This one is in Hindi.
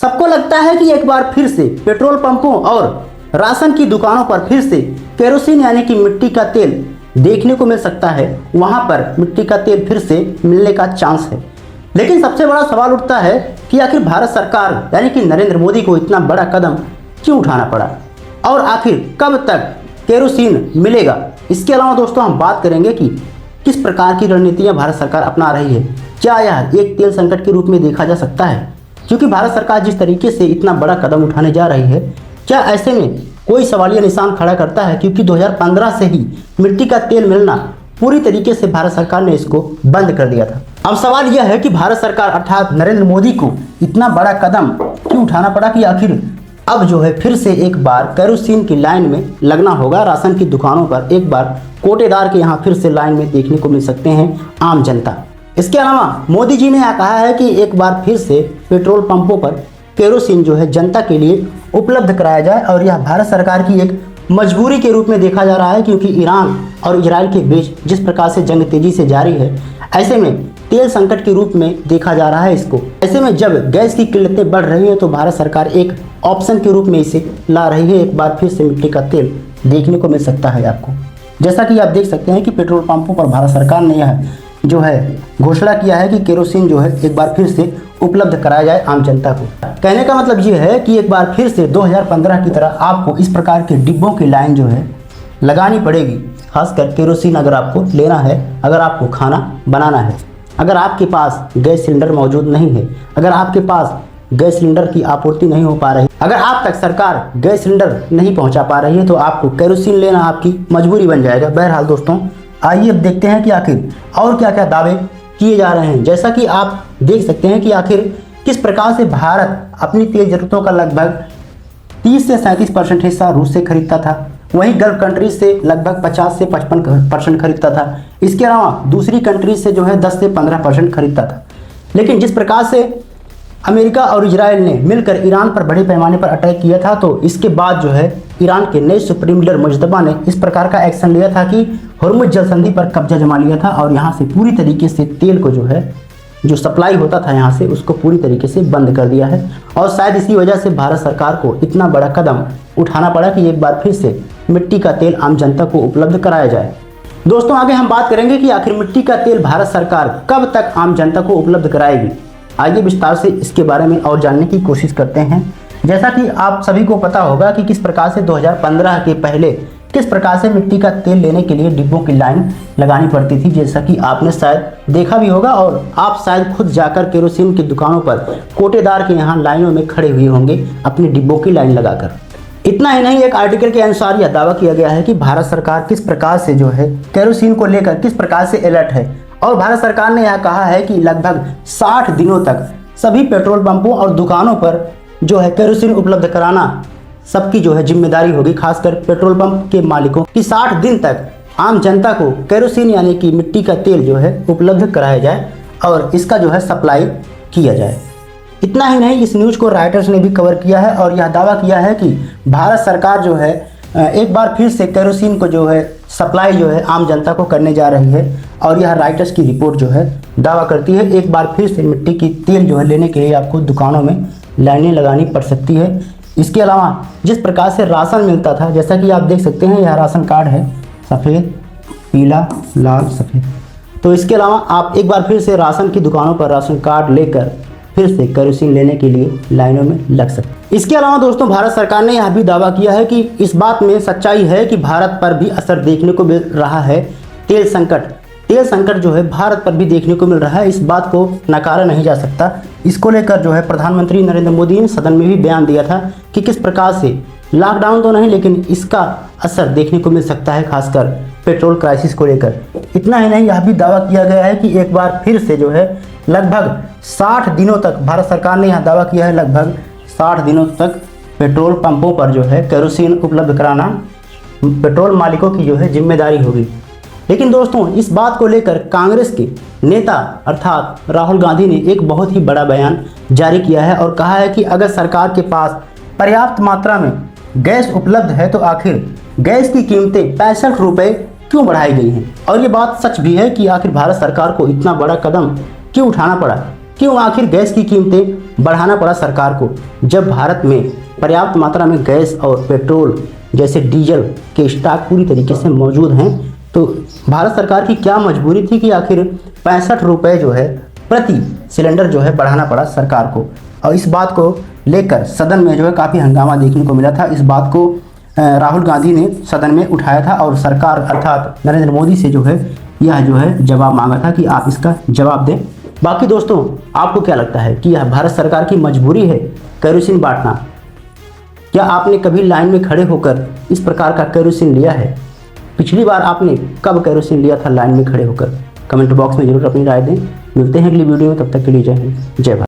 सबको लगता है कि एक बार फिर से पेट्रोल पंपों और राशन की दुकानों पर फिर से केरोसिन यानी कि मिट्टी का तेल देखने को मिल सकता है। वहां पर मिट्टी का तेल फिर से मिलने का चांस है। लेकिन सबसे बड़ा सवाल उठता है कि आखिर भारत सरकार यानी कि नरेंद्र मोदी को इतना बड़ा कदम क्यों उठाना पड़ा और आखिर कब तक केरोसिन मिलेगा। इसके अलावा दोस्तों हम बात करेंगे कि किस प्रकार की रणनीतियां भारत सरकार अपना रही है। क्या यह एक तेल संकट के रूप में देखा जा सकता है, क्योंकि भारत सरकार जिस तरीके से इतना बड़ा कदम उठाने जा रही है, क्या ऐसे में कोई सवालिया निशान खड़ा करता है, क्योंकि 2015 से ही मिट्टी का तेल मिलना पूरी तरीके से भारत सरकार ने इसको बंद कर दिया था। अब सवाल यह है कि भारत सरकार अर्थात नरेंद्र मोदी को इतना बड़ा कदम क्यों उठाना पड़ा कि आखिर अब जो है फिर से एक बार केरोसिन की लाइन में लगना होगा। राशन की दुकानों पर एक बार कोटेदार के यहाँ फिर से लाइन में देखने को मिल सकते हैं आम जनता। इसके अलावा मोदी जी ने यह कहा है कि एक बार फिर से पेट्रोल पंपों पर केरोसिन जो है जनता के लिए उपलब्ध कराया जाए, और यह भारत सरकार की एक मजबूरी के रूप में देखा जा रहा है, क्योंकि ईरान और इजराइल के बीच जिस प्रकार से जंग तेजी से जारी है, ऐसे में तेल संकट के रूप में देखा जा रहा है इसको। ऐसे में जब गैस की किल्लतें बढ़ रही हैं तो भारत सरकार एक ऑप्शन के रूप में इसे ला रही है। एक बार फिर से मिट्टी का तेल देखने को मिल सकता है आपको। जैसा कि आप देख सकते हैं कि पेट्रोल पंपों पर भारत सरकार ने यह जो है घोषणा किया है कि केरोसिन जो है एक बार फिर से उपलब्ध कराया जाए आम जनता को। कहने का मतलब ये है कि एक बार फिर से 2015 की तरह आपको इस प्रकार के डिब्बों की लाइन जो है लगानी पड़ेगी, खासकर केरोसिन अगर आपको लेना है, अगर आपको खाना बनाना है, अगर आपके पास गैस सिलेंडर मौजूद नहीं है, अगर आपके पास गैस सिलेंडर की आपूर्ति नहीं हो पा रही, अगर आप तक सरकार गैस सिलेंडर नहीं पहुंचा पा रही है, तो आपको केरोसिन लेना आपकी मजबूरी बन जाएगा। बहरहाल दोस्तों, आइए अब देखते हैं कि आखिर और क्या क्या दावे किए जा रहे हैं। जैसा कि आप देख सकते हैं कि आखिर किस प्रकार से भारत अपनी तेल जरूरतों का लगभग 30 से 37% हिस्सा रूस से खरीदता था, वहीं गल्फ कंट्रीज से लगभग 50 से 55% खरीदता था। इसके अलावा दूसरी कंट्रीज से जो है 10 से 15% खरीदता था। लेकिन जिस प्रकार से अमेरिका और इजराइल ने मिलकर ईरान पर बड़े पैमाने पर अटैक किया था, तो इसके बाद जो है ईरान के नए सुप्रीम लीडर मुज्तबा ने इस प्रकार का एक्शन लिया था कि हुर्मुज़ जल संधि पर कब्जा जमा लिया था, और यहाँ से पूरी तरीके से तेल को जो है जो सप्लाई होता था यहाँ से उसको पूरी तरीके से बंद कर दिया है। और शायद इसी वजह से भारत सरकार को इतना बड़ा कदम उठाना पड़ा कि एक बार फिर से मिट्टी का तेल आम जनता को उपलब्ध कराया जाए। दोस्तों, आगे हम बात करेंगे कि आखिर मिट्टी का तेल भारत सरकार कब तक आम जनता को उपलब्ध कराएगी। आइए विस्तार से इसके बारे में और जानने की कोशिश करते हैं। जैसा कि आप सभी को पता होगा कि किस प्रकार से 2015 के पहले किस प्रकार से मिट्टी का तेल लेने के लिए डिब्बों की लाइन लगानी पड़ती थी, जैसा कि आपने शायद देखा भी होगा, और आप शायद खुद जाकर केरोसिन की दुकानों पर कोटेदार के यहाँ लाइनों में खड़े हुए होंगे अपनी डिब्बों की लाइन लगाकर। इतना ही नहीं, एक आर्टिकल के अनुसार यह दावा किया गया है कि भारत सरकार किस प्रकार से जो है केरोसिन को लेकर किस प्रकार से अलर्ट है, और भारत सरकार ने यह कहा है कि लगभग 60 दिनों तक सभी पेट्रोल पंपों और दुकानों पर जो है केरोसिन उपलब्ध कराना सबकी जो है जिम्मेदारी होगी, खासकर पेट्रोल पंप के मालिकों की। 60 दिन तक आम जनता को केरोसिन यानी कि मिट्टी का तेल जो है उपलब्ध कराया जाए और इसका जो है सप्लाई किया जाए। इतना ही नहीं, इस न्यूज़ को राइटर्स ने भी कवर किया है और यह दावा किया है कि भारत सरकार जो है एक बार फिर से केरोसिन को जो है सप्लाई जो है आम जनता को करने जा रही है। और यह राइटर्स की रिपोर्ट जो है दावा करती है एक बार फिर से मिट्टी की तेल जो है लेने के लिए आपको दुकानों में लाइनें लगानी पड़ सकती है। इसके अलावा जिस प्रकार से राशन मिलता था, जैसा कि आप देख सकते हैं यह राशन कार्ड है, सफ़ेद, पीला, लाल, सफ़ेद। तो इसके अलावा आप एक बार फिर से राशन की दुकानों पर राशन कार्ड लेकर फिर से केरोसिन लेने के लिए लाइनों में लग सकते। इसके अलावा दोस्तों, भारत सरकार ने यह भी दावा किया है कि इस बात में सच्चाई है कि भारत पर भी असर देखने को मिल रहा है। तेल संकट जो है भारत पर भी देखने को मिल रहा है, इस बात को नकारा नहीं जा सकता। इसको लेकर जो है प्रधानमंत्री नरेंद्र मोदी ने सदन में भी बयान दिया था कि किस प्रकार से लॉकडाउन तो नहीं, लेकिन इसका असर देखने को मिल सकता है, खासकर पेट्रोल क्राइसिस को लेकर। इतना ही नहीं, यह भी दावा किया गया है कि एक बार फिर से जो है लगभग 60 दिनों तक भारत सरकार ने यह दावा किया है, लगभग 60 दिनों तक पेट्रोल पंपों पर जो है केरोसिन उपलब्ध कराना पेट्रोल मालिकों की जो है जिम्मेदारी होगी। लेकिन दोस्तों, इस बात को लेकर कांग्रेस के नेता अर्थात राहुल गांधी ने एक बहुत ही बड़ा बयान जारी किया है और कहा है कि अगर सरकार के पास पर्याप्त मात्रा में गैस उपलब्ध है तो आखिर गैस की कीमतें 65 रुपये क्यों बढ़ाई गई हैं। और ये बात सच भी है कि आखिर भारत सरकार को इतना बड़ा कदम क्यों उठाना पड़ा। क्यों आखिर गैस की कीमतें बढ़ाना पड़ा सरकार को, जब भारत में पर्याप्त मात्रा में गैस और पेट्रोल जैसे डीजल के स्टॉक पूरी तरीके से मौजूद हैं। तो भारत सरकार की क्या मजबूरी थी कि आखिर 65 रुपये जो है प्रति सिलेंडर जो है बढ़ाना पड़ा सरकार को। और इस बात को लेकर सदन में जो है काफ़ी हंगामा देखने को मिला था। इस बात को राहुल गांधी ने सदन में उठाया था और सरकार अर्थात नरेंद्र मोदी से जो है यह जो है जवाब मांगा था कि आप इसका जवाब दें। बाकी दोस्तों, आपको क्या लगता है कि यह भारत सरकार की मजबूरी है केरोसिन बांटना? क्या आपने कभी लाइन में खड़े होकर इस प्रकार का केरोसिन लिया है? पिछली बार आपने कब केरोसिन लिया था लाइन में खड़े होकर? कमेंट बॉक्स में जरूर अपनी राय दें। मिलते हैं अगली वीडियो में, तब तक के लिए जय हिंद, जय भारत।